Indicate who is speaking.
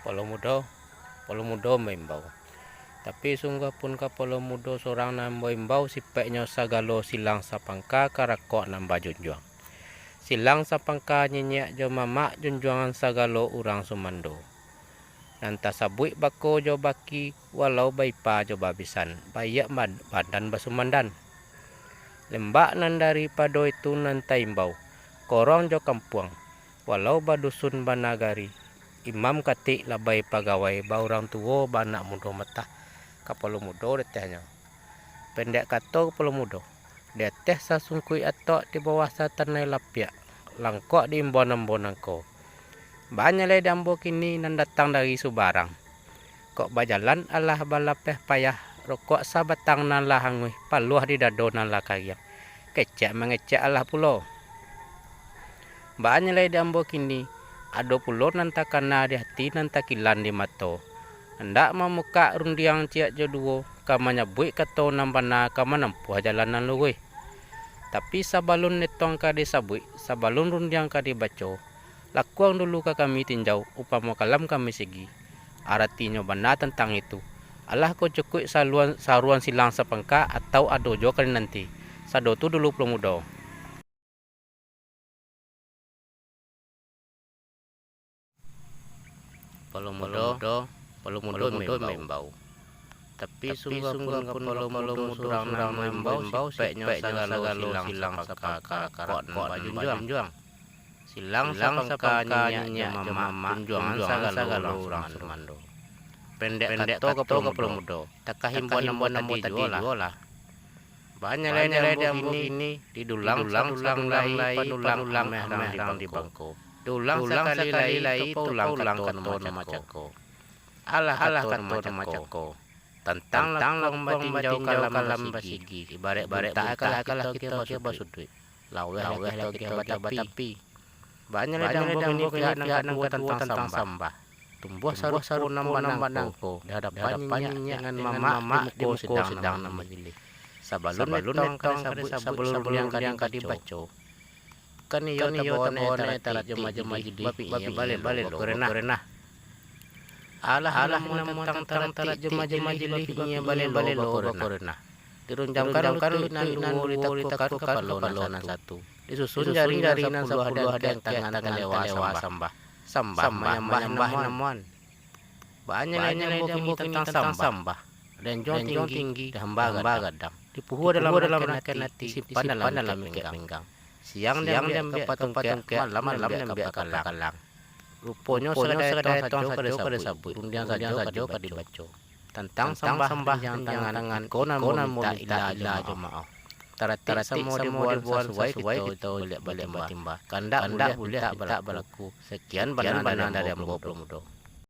Speaker 1: polo mudo membau. Tapi sungguh pun ka polo mudo seorang nambah imbau sipeknya sagalo silang sapangka karakok nambah junjuang. Silang sapangka nyenyak jo mamak junjuangan sagalo urang sumando. Nanta sabui bako jo baki walau baipa jo babisan bayak badan basumandan. Lembak nan dari pado itu nanta imbau korong jo kampuang walau badusun banagari. Imam katik labai pagawai baurang tuwo banak mudo mata kapolo mudo detehnya. Pendek kato kapolo mudo. Deteh sasungkui atok di bawah satanai lapiak. Langkok di imbon-imbonangko. Banyak le dambo kini nan datang dari Subarang. Kok bajalan alah balapeh payah. Rokok sabatang nan lahangui paluah di dado nan lakariak. Kecek mengecek alah pulo. Banyak le dambo kini. Ado pulo nan takana di hati nan takilan di mato. Hendak memuka rundiang ciak jodoh. Kama nyabui kato nambana kama nampuh jalanan luwe. Tapi sabalun netong ka disabui. Sabalun rundiang ka dibaco. Lakuang dulu ka kami tinjau. Upama kalam kami segi. Aratinya bana tentang itu. Allah ko cukup saruan silang sapangka atau adojo kan nanti. Sado tu dulu pemuda. Polo mudo membau. Tapi sungguh pun polo mudo surang membau speknya sagalo silang sapangka karakok junjuang. Silang sapangka nyenyak mama junjuangan sagalo urang sumando. Pendek kato ke polo mudo. Takah himbon tadi jualah. Banyak yang ini didulang lai padulang meh di bangko. Dulang sekali lai paulang kato nama cako. Alah kato nama cako. Tantang lang tinjau kalam basigi. Ibarat tak kalah kita basudui. Laweh kita batapi. Banyak yang bombo tentang sambah. Tumbuh saru nambah di hadapannya dengan mama di muko sedang nama jili. Sabalun sabulun yang kadi baco. Kan iyo tabone tarat jema jili bapi bale lo kerenah. Alah tentang tarat jema jili nya bale lo kerenah. Dirunjangkan nan ditakut kapalonan satu. Disusun jaring puluh ada yang tangan lewa sambah. Sambah namuan. Banyak yang tentang sambah. Dan jong tinggi hamba gadang. Dipuhu dalam kenati simpan dalam minggang. Siang dia patung malam dia kalang. Rupanya sedaya tong sajo kada sabut. Rundiang sajo kada dibaco. Tentang sambah yang tangan konan minta ila aja maaf. Tarati semua dibuat sesuai itu balik timba. Kandak boleh tak berlaku. Sekian banan dari ambo mudo.